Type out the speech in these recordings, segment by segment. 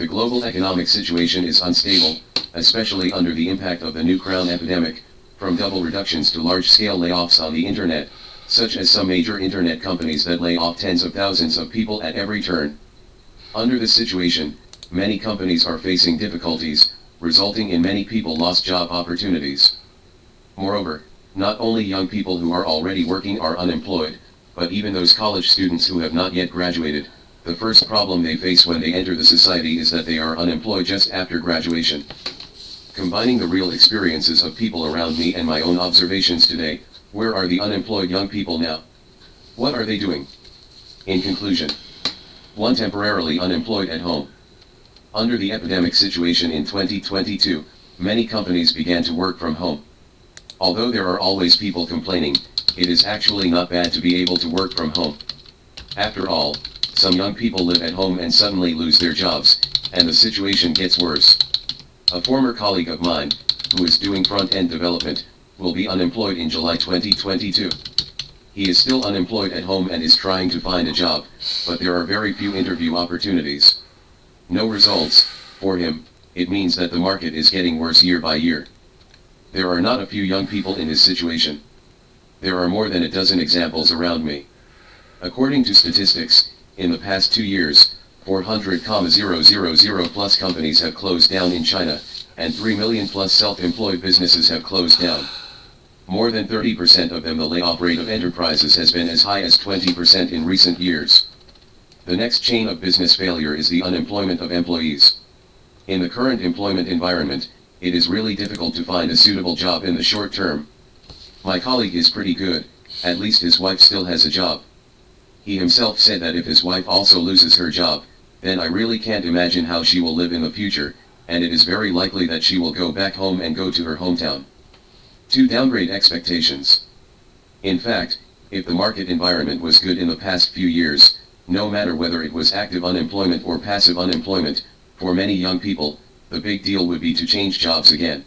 The global economic situation is unstable, especially under the impact of the new crown epidemic, from double reductions to large-scale layoffs on the internet, such as some major internet companies that lay off tens of thousands of people at every turn. Under this situation, many companies are facing difficulties, resulting in many people lost job opportunities. Moreover, not only young people who are already working are unemployed, but even those college students who have not yet graduated. The first problem they face when they enter the society is that they are unemployed just after graduation. Combining the real experiences of people around me and my own observations today, where are the unemployed young people now? What are they doing? In conclusion, 1. Temporarily unemployed at home. Under the epidemic situation in 2022, many companies began to work from home. Although there are always people complaining, it is actually not bad to be able to work from home. After all, some young people live at home and suddenly lose their jobs, and the situation gets worse. A former colleague of mine, who is doing front-end development, will be unemployed in July 2022. He is still unemployed at home and is trying to find a job, but there are very few interview opportunities. No results. For him, it means that the market is getting worse year by year. There are not a few young people in his situation. There are more than a dozen examples around me. According to statistics, in the past 2 years, 400,000 plus companies have closed down in China, and 3 million plus self-employed businesses have closed down. More than 30% of them, the layoff rate of enterprises has been as high as 20% in recent years. The next chain of business failure is the unemployment of employees. In the current employment environment, it is really difficult to find a suitable job in the short term. My colleague is pretty good, at least his wife still has a job. He himself said that if his wife also loses her job, then I really can't imagine how she will live in the future, and it is very likely that she will go back home and go to her hometown. 2. Downgrade expectations. In fact, if the market environment was good in the past few years, no matter whether it was active unemployment or passive unemployment, for many young people, the big deal would be to change jobs again.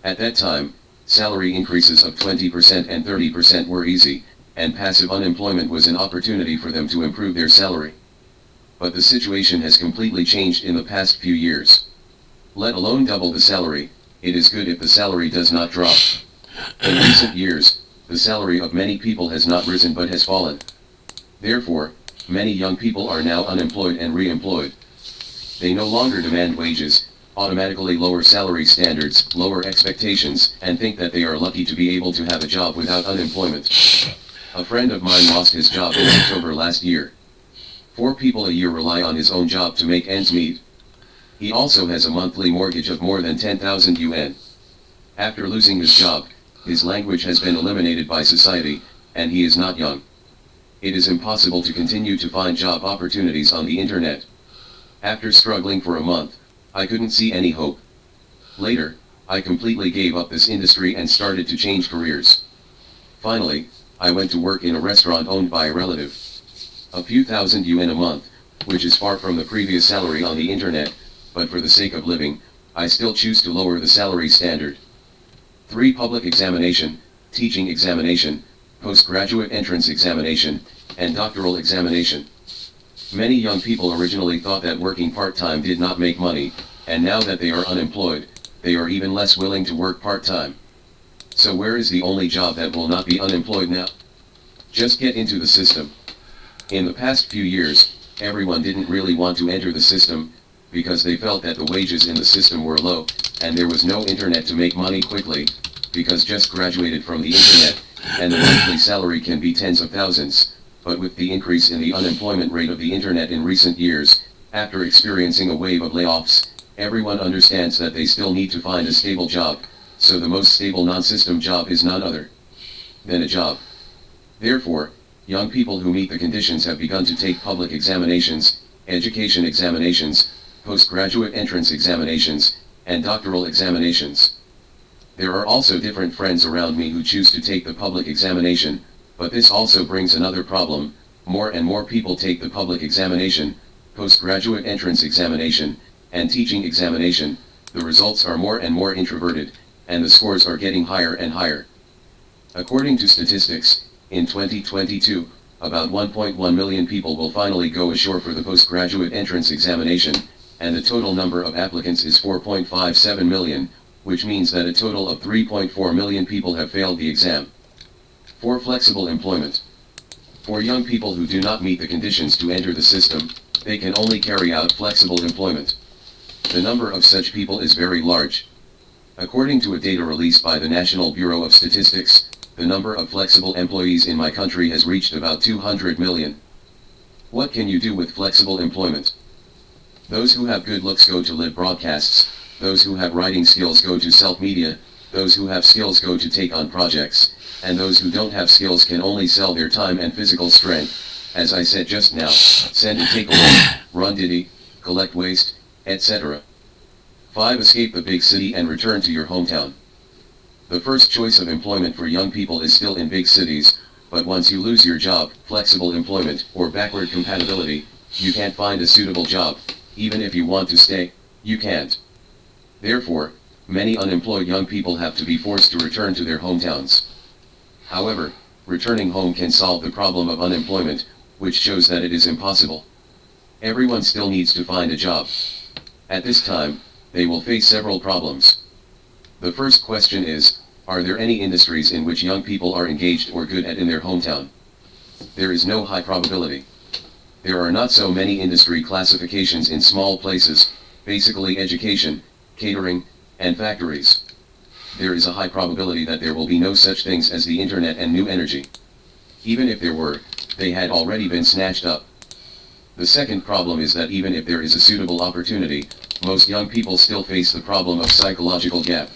At that time, salary increases of 20% and 30% were easy, and passive unemployment was an opportunity for them to improve their salary. But the situation has completely changed in the past few years. Let alone double the salary, it is good if the salary does not drop. In recent years, the salary of many people has not risen but has fallen. Therefore, many young people are now unemployed and re-employed. They no longer demand wages, automatically lower salary standards, lower expectations, and think that they are lucky to be able to have a job without unemployment. A friend of mine lost his job in October last year. 4 people a year rely on his own job to make ends meet. He also has a monthly mortgage of more than 10,000 yuan. After losing his job, his language has been eliminated by society, and he is not young. It is impossible to continue to find job opportunities on the internet. After struggling for a month, I couldn't see any hope. Later, I completely gave up this industry and started to change careers. Finally, I went to work in a restaurant owned by a relative. A few thousand yuan a month, which is far from the previous salary on the internet, but for the sake of living, I still choose to lower the salary standard. 3. Public examination, teaching examination, postgraduate entrance examination, and doctoral examination. Many young people originally thought that working part-time did not make money, and now that they are unemployed, they are even less willing to work part-time. So where is the only job that will not be unemployed now? Just get into the system. In the past few years, everyone didn't really want to enter the system, because they felt that the wages in the system were low, and there was no internet to make money quickly, because just graduated from the internet, and the monthly salary can be tens of thousands. But with the increase in the unemployment rate of the internet in recent years, after experiencing a wave of layoffs, everyone understands that they still need to find a stable job, so the most stable non-system job is none other than a job. Therefore, young people who meet the conditions have begun to take public examinations, education examinations, postgraduate entrance examinations, and doctoral examinations. There are also different friends around me who choose to take the public examination, but this also brings another problem. More and more people take the public examination, postgraduate entrance examination, and teaching examination. The results are more and more introverted, and the scores are getting higher and higher. According to statistics, in 2022, about 1.1 million people will finally go ashore for the postgraduate entrance examination, and the total number of applicants is 4.57 million, which means that a total of 3.4 million people have failed the exam. For flexible employment. For young people who do not meet the conditions to enter the system, they can only carry out flexible employment. The number of such people is very large. According to a data released by the National Bureau of Statistics, the number of flexible employees in my country has reached about 200 million. What can you do with flexible employment? Those who have good looks go to live broadcasts, those who have writing skills go to self media, those who have skills go to take on projects, and those who don't have skills can only sell their time and physical strength, as I said just now, send and take away, run ditty, collect waste, etc. 5. Escape the big city and return to your hometown. The first choice of employment for young people is still in big cities, but once you lose your job, flexible employment, or backward compatibility, you can't find a suitable job. Even if you want to stay, you can't. Therefore, many unemployed young people have to be forced to return to their hometowns. However, returning home can solve the problem of unemployment, which shows that it is impossible. Everyone still needs to find a job. At this time, they will face several problems. The first question is, are there any industries in which young people are engaged or good at in their hometown? There is no high probability. There are not so many industry classifications in small places, basically education, catering, and factories. There is a high probability that there will be no such things as the internet and new energy. Even if there were, they had already been snatched up. The second problem is that even if there is a suitable opportunity, most young people still face the problem of psychological gap.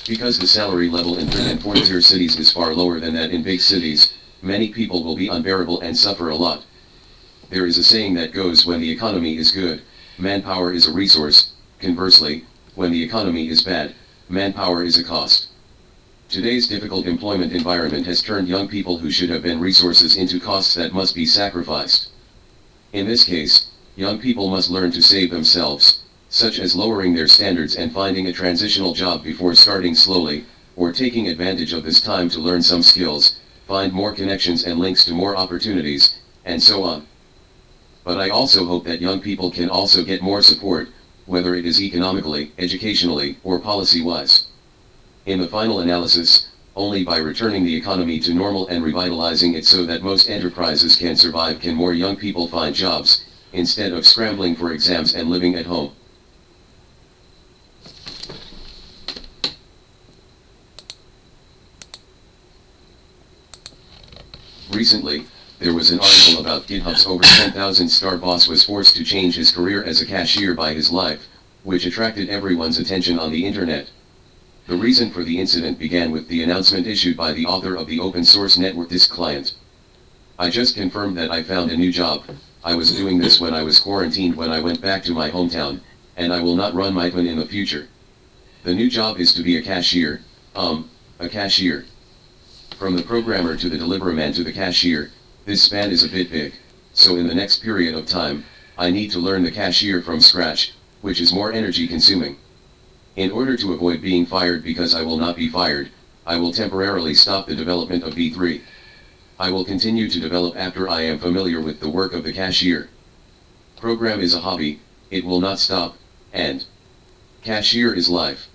Because the salary level in third and fourth tier cities is far lower than that in big cities, many people will be unbearable and suffer a lot. There is a saying that goes, when the economy is good, manpower is a resource. Conversely, when the economy is bad, manpower is a cost. Today's difficult employment environment has turned young people who should have been resources into costs that must be sacrificed. In this case, young people must learn to save themselves, such as lowering their standards and finding a transitional job before starting slowly, or taking advantage of this time to learn some skills, find more connections and links to more opportunities, and so on. But I also hope that young people can also get more support, whether it is economically, educationally, or policy-wise. In the final analysis, only by returning the economy to normal and revitalizing it so that most enterprises can survive can more young people find jobs, instead of scrambling for exams and living at home. Recently, there was an article about GitHub's over 10,000 star boss was forced to change his career as a cashier by his life, which attracted everyone's attention on the internet. The reason for the incident began with the announcement issued by the author of the open source network Disk Client. I just confirmed that I found a new job. I was doing this when I was quarantined when I went back to my hometown, and I will not run Mythman in the future. The new job is to be a cashier. A cashier. From the programmer to the deliveryman to the cashier, this span is a bit big, so in the next period of time, I need to learn the cashier from scratch, which is more energy consuming. In order to avoid being fired because I will not be fired, I will temporarily stop the development of V3. I will continue to develop after I am familiar with the work of the cashier. Program is a hobby, it will not stop, and cashier is life.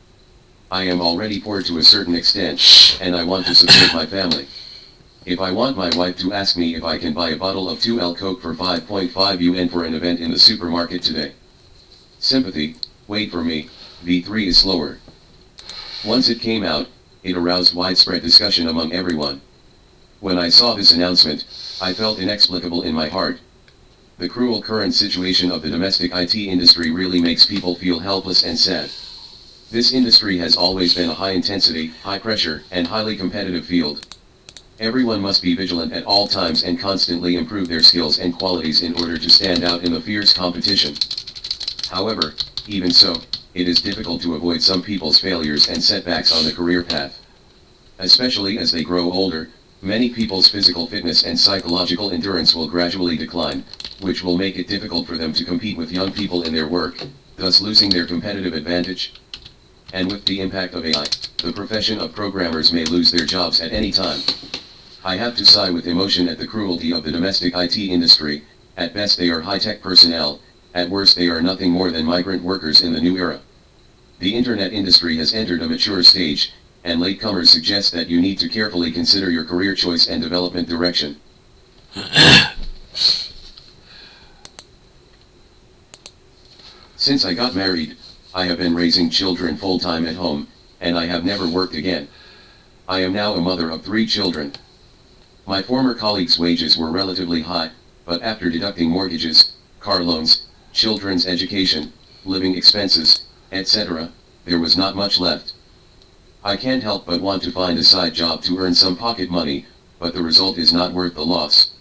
I am already poor to a certain extent, and I want to support my family. If I want my wife to ask me if I can buy a bottle of 2L Coke for 5.5 UN for an event in the supermarket today. Sympathy, wait for me, V3 is slower. Once it came out, it aroused widespread discussion among everyone. When I saw this announcement, I felt inexplicable in my heart. The cruel current situation of the domestic IT industry really makes people feel helpless and sad. This industry has always been a high-intensity, high-pressure, and highly competitive field. Everyone must be vigilant at all times and constantly improve their skills and qualities in order to stand out in the fierce competition. However, even so, it is difficult to avoid some people's failures and setbacks on the career path. Especially as they grow older, many people's physical fitness and psychological endurance will gradually decline, which will make it difficult for them to compete with young people in their work, thus losing their competitive advantage. And with the impact of AI, the profession of programmers may lose their jobs at any time. I have to sigh with emotion at the cruelty of the domestic IT industry. At best they are high-tech personnel, At worst they are nothing more than migrant workers in the new era. The internet industry has entered a mature stage, and latecomers suggest that you need to carefully consider your career choice and development direction. Since I got married, I have been raising children full-time at home, and I have never worked again. I am now a mother of 3 children. My former colleagues' wages were relatively high, but after deducting mortgages, car loans, children's education, living expenses, etc., there was not much left. I can't help but want to find a side job to earn some pocket money, but the result is not worth the loss.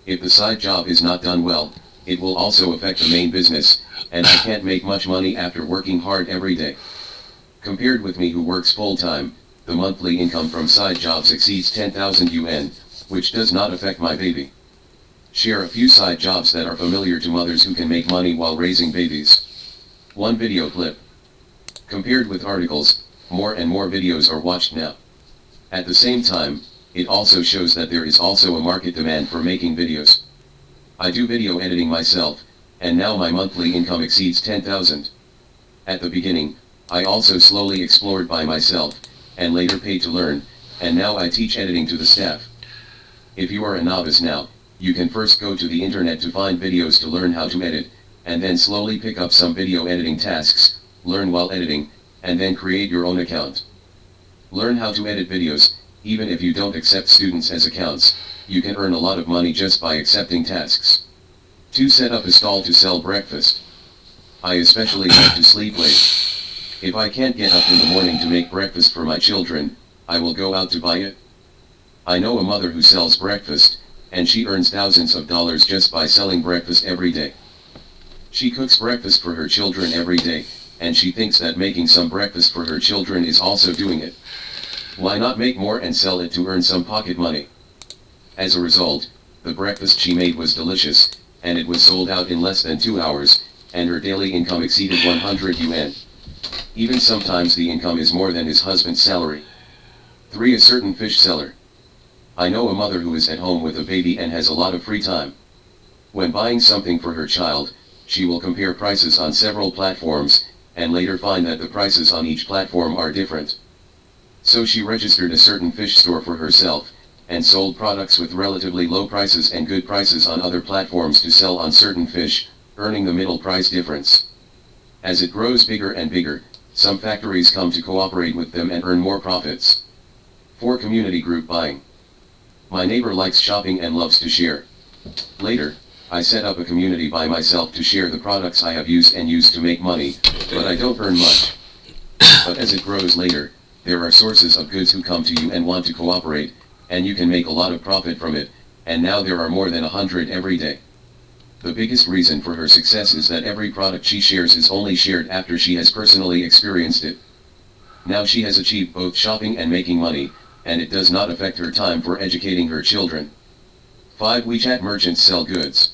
If the side job is not done well, it will also affect the main business, and I can't make much money after working hard every day. Compared with me who works full-time, the monthly income from side jobs exceeds 10,000 yuan, which does not affect my baby. Share a few side jobs that are familiar to mothers who can make money while raising babies. 1 video clip. Compared with articles, more and more videos are watched now. At the same time, it also shows that there is also a market demand for making videos. I do video editing myself, and now my monthly income exceeds 10,000. At the beginning, I also slowly explored by myself, and later paid to learn, and now I teach editing to the staff. If you are a novice now, you can first go to the internet to find videos to learn how to edit, and then slowly pick up some video editing tasks, learn while editing, and then create your own account. Learn how to edit videos. Even if you don't accept students as accounts, you can earn a lot of money just by accepting tasks. 2. Set up a stall to sell breakfast. I especially like to sleep late. If I can't get up in the morning to make breakfast for my children, I will go out to buy it. I know a mother who sells breakfast, and she earns thousands of dollars just by selling breakfast every day. She cooks breakfast for her children every day, and she thinks that making some breakfast for her children is also doing it. Why not make more and sell it to earn some pocket money? As a result, the breakfast she made was delicious, and it was sold out in less than 2 hours, and her daily income exceeded 100 yuan. Even sometimes the income is more than his husband's salary. 3. A certain fish seller. I know a mother who is at home with a baby and has a lot of free time. When buying something for her child, she will compare prices on several platforms, and later find that the prices on each platform are different. So she registered a certain fish store for herself, and sold products with relatively low prices and good prices on other platforms to sell on certain fish, earning the middle price difference. As it grows bigger and bigger, some factories come to cooperate with them and earn more profits. 4. Community group buying. My neighbor likes shopping and loves to share. Later, I set up a community by myself to share the products I have used and use to make money, but I don't earn much. But as it grows later, there are sources of goods who come to you and want to cooperate, and you can make a lot of profit from it, and now there are more than 100 every day. The biggest reason for her success is that every product she shares is only shared after she has personally experienced it. Now she has achieved both shopping and making money, and it does not affect her time for educating her children. 5. WeChat merchants sell goods.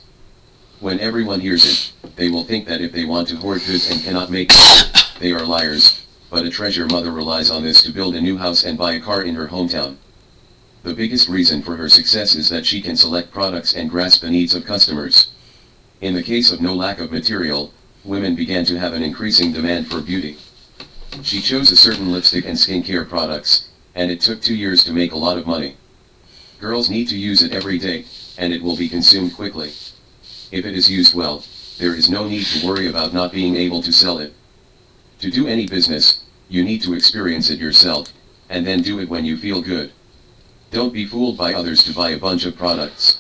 When everyone hears it, they will think that if they want to hoard goods and cannot make they are liars, but a treasure mother relies on this to build a new house and buy a car in her hometown. The biggest reason for her success is that she can select products and grasp the needs of customers. In the case of no lack of material, women began to have an increasing demand for beauty. She chose a certain lipstick and skincare products, and it took 2 years to make a lot of money. Girls need to use it every day, and it will be consumed quickly. If it is used well, there is no need to worry about not being able to sell it. To do any business, you need to experience it yourself, and then do it when you feel good. Don't be fooled by others to buy a bunch of products.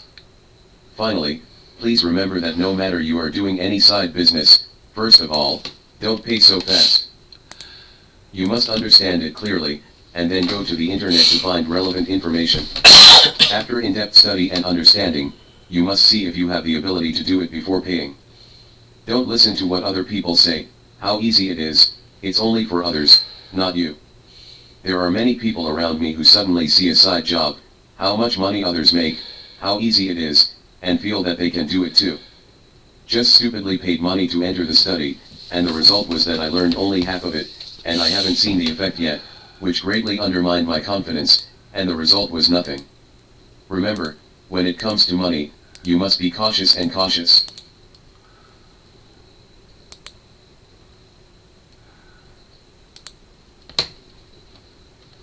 Finally, please remember that no matter you are doing any side business, first of all, don't pay so fast. You must understand it clearly, and then go to the internet to find relevant information. After in-depth study and understanding, you must see if you have the ability to do it before paying. Don't listen to what other people say, how easy it is, it's only for others, not you. There are many people around me who suddenly see a side job, how much money others make, how easy it is, and feel that they can do it too. Just stupidly paid money to enter the study, and the result was that I learned only half of it, and I haven't seen the effect yet, which greatly undermined my confidence, and the result was nothing. Remember, when it comes to money, you must be cautious and cautious.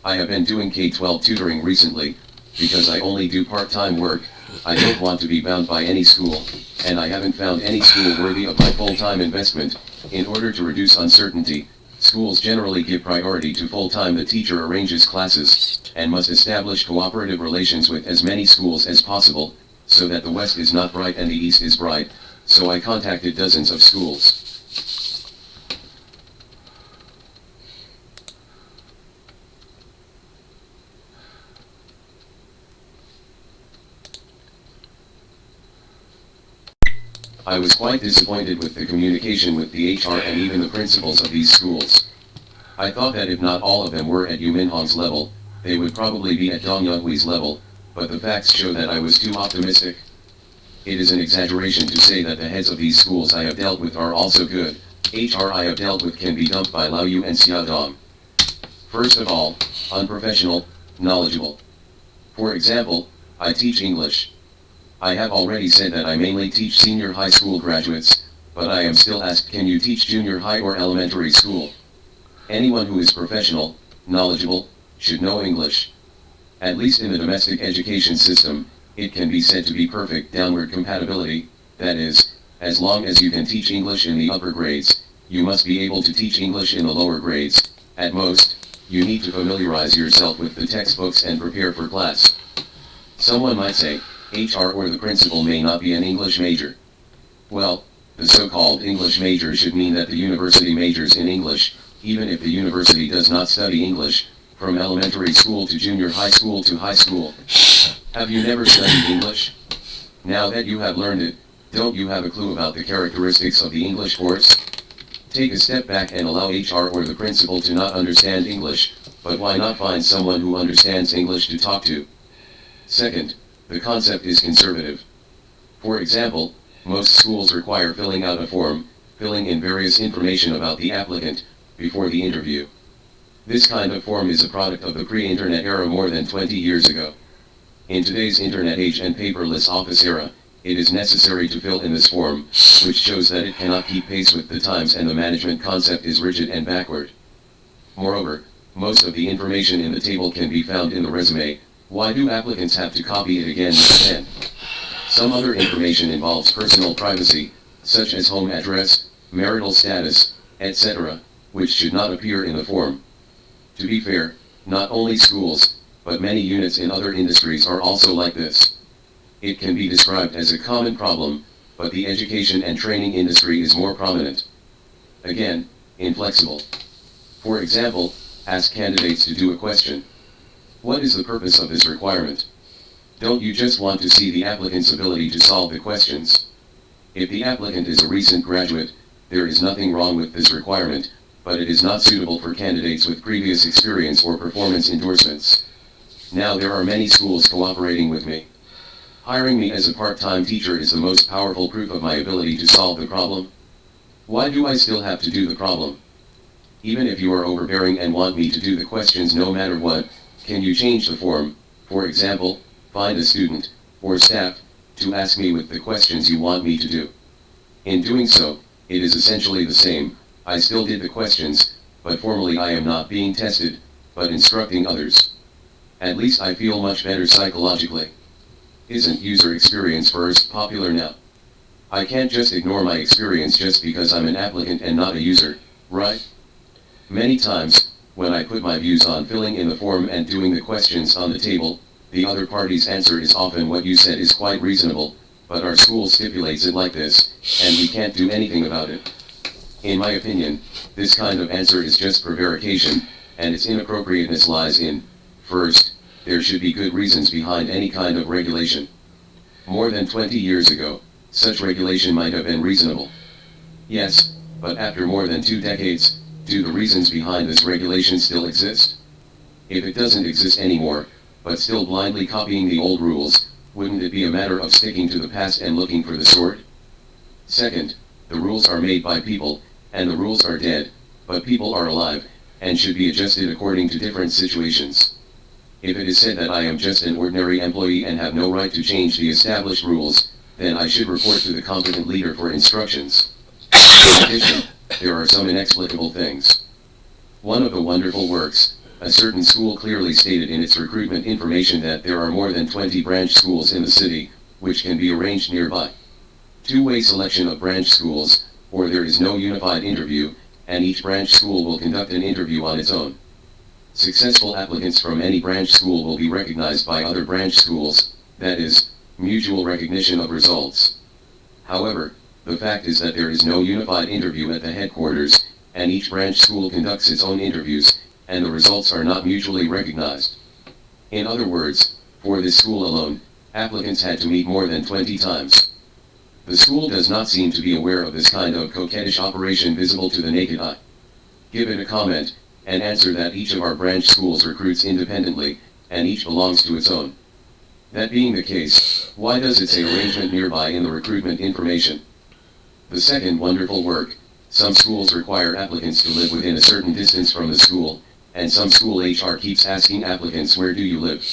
I have been doing K-12 tutoring recently, because I only do part-time work. I don't want to be bound by any school, and I haven't found any school worthy of my full-time investment. In order to reduce uncertainty, schools generally give priority to full-time. The teacher arranges classes, and must establish cooperative relations with as many schools as possible, so that the West is not bright and the East is bright. So I contacted dozens of schools. I was quite disappointed with the communication with the HR and even the principals of these schools. I thought that if not all of them were at Yu Minhong's level, they would probably be at Dong Yunghui's level, but the facts show that I was too optimistic. It is an exaggeration to say that the heads of these schools I have dealt with are also good. HR I have dealt with can be dumped by Lao Yu and Xia Dong. First of all, unprofessional, knowledgeable. For example, I teach English. I have already said that I mainly teach senior high school graduates, but I am still asked, can you teach junior high or elementary school? Anyone who is professional, knowledgeable, should know English. At least in the domestic education system, it can be said to be perfect downward compatibility. That is, as long as you can teach English in the upper grades, you must be able to teach English in the lower grades. At most, you need to familiarize yourself with the textbooks and prepare for class. Someone might say, HR or the principal may not be an English major. Well, the so-called English major should mean that the university majors in English, even if the university does not study English, from elementary school to junior high school to high school. Have you never studied English? Now that you have learned it, don't you have a clue about the characteristics of the English course? Take a step back and allow HR or the principal to not understand English, but why not find someone who understands English to talk to? Second, the concept is conservative. For example, most schools require filling out a form, filling in various information about the applicant, before the interview. This kind of form is a product of the pre-internet era more than 20 years ago. In today's internet age and paperless office era, it is necessary to fill in this form, which shows that it cannot keep pace with the times and the management concept is rigid and backward. Moreover, most of the information in the table can be found in the resume. Why do applicants have to copy it again with pen? Some other information involves personal privacy, such as home address, marital status, etc., which should not appear in the form. To be fair, not only schools, but many units in other industries are also like this. It can be described as a common problem, but the education and training industry is more prominent. Again, inflexible. For example, ask candidates to do a question. What is the purpose of this requirement? Don't you just want to see the applicant's ability to solve the questions? If the applicant is a recent graduate, there is nothing wrong with this requirement, but it is not suitable for candidates with previous experience or performance endorsements. Now there are many schools cooperating with me. Hiring me as a part-time teacher is the most powerful proof of my ability to solve the problem. Why do I still have to do the problem? Even if you are overbearing and want me to do the questions no matter what, can you change the form? For example, find a student, or staff, to ask me with the questions you want me to do. In doing so, it is essentially the same. I still did the questions, but formally I am not being tested, but instructing others. At least I feel much better psychologically. Isn't user experience first popular now? I can't just ignore my experience just because I'm an applicant and not a user, right? Many times, when I put my views on filling in the form and doing the questions on the table, the other party's answer is often what you said is quite reasonable, but our school stipulates it like this, and we can't do anything about it. In my opinion, this kind of answer is just prevarication, and its inappropriateness lies in, first, there should be good reasons behind any kind of regulation. More than 20 years ago, such regulation might have been reasonable. Yes, but after more than 2 decades, do the reasons behind this regulation still exist? If it doesn't exist anymore, but still blindly copying the old rules, wouldn't it be a matter of sticking to the past and looking for the sword? Second, the rules are made by people, and the rules are dead, but people are alive, and should be adjusted according to different situations. If it is said that I am just an ordinary employee and have no right to change the established rules, then I should report to the competent leader for instructions. In addition, there are some inexplicable things. One of the wonderful works, A certain school clearly stated in its recruitment information that there are more than 20 branch schools in the city, which can be arranged nearby. Two-way selection of branch schools, or there is no unified interview, and each branch school will conduct an interview on its own. Successful applicants from any branch school will be recognized by other branch schools, that is, mutual recognition of results. However, the fact is that there is no unified interview at the headquarters, and each branch school conducts its own interviews, and the results are not mutually recognized. In other words, for this school alone, applicants had to meet more than 20 times. The school does not seem to be aware of this kind of coquettish operation visible to the naked eye. Give it a comment, and answer that each of our branch schools recruits independently, and each belongs to its own. That being the case, why does it say arrangement nearby in the recruitment information? The second wonderful work, some schools require applicants to live within a certain distance from the school, and some school HR keeps asking applicants, where do you live?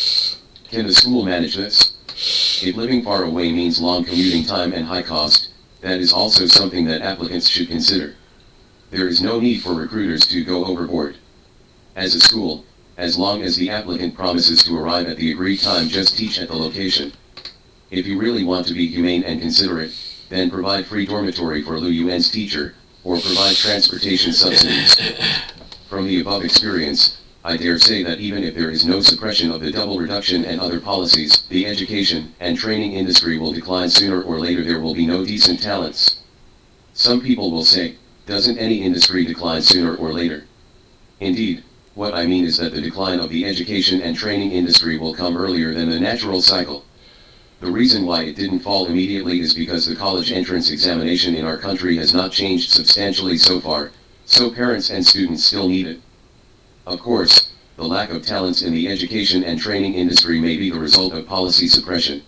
Can the school manage this? If living far away means long commuting time and high cost, that is also something that applicants should consider. There is no need for recruiters to go overboard. As a school, as long as the applicant promises to arrive at the agreed time, just teach at the location. If you really want to be humane and considerate, then provide free dormitory for Luyuan's teacher, or provide transportation subsidies. From the above experience, I dare say that even if there is no suppression of the double reduction and other policies, the education and training industry will decline. Sooner or later there will be no decent talents. Some people will say, doesn't any industry decline sooner or later? Indeed, what I mean is that the decline of the education and training industry will come earlier than the natural cycle. The reason why it didn't fall immediately is because the college entrance examination in our country has not changed substantially so far, so parents and students still need it. Of course, the lack of talents in the education and training industry may be the result of policy suppression.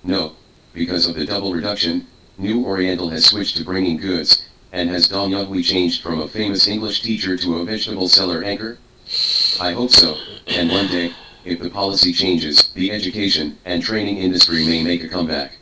No, because of the double reduction, New Oriental has switched to bringing goods, and has Dong Yughui changed from a famous English teacher to a vegetable seller anchor? I hope so, and one day, if the policy changes, the education and training industry may make a comeback.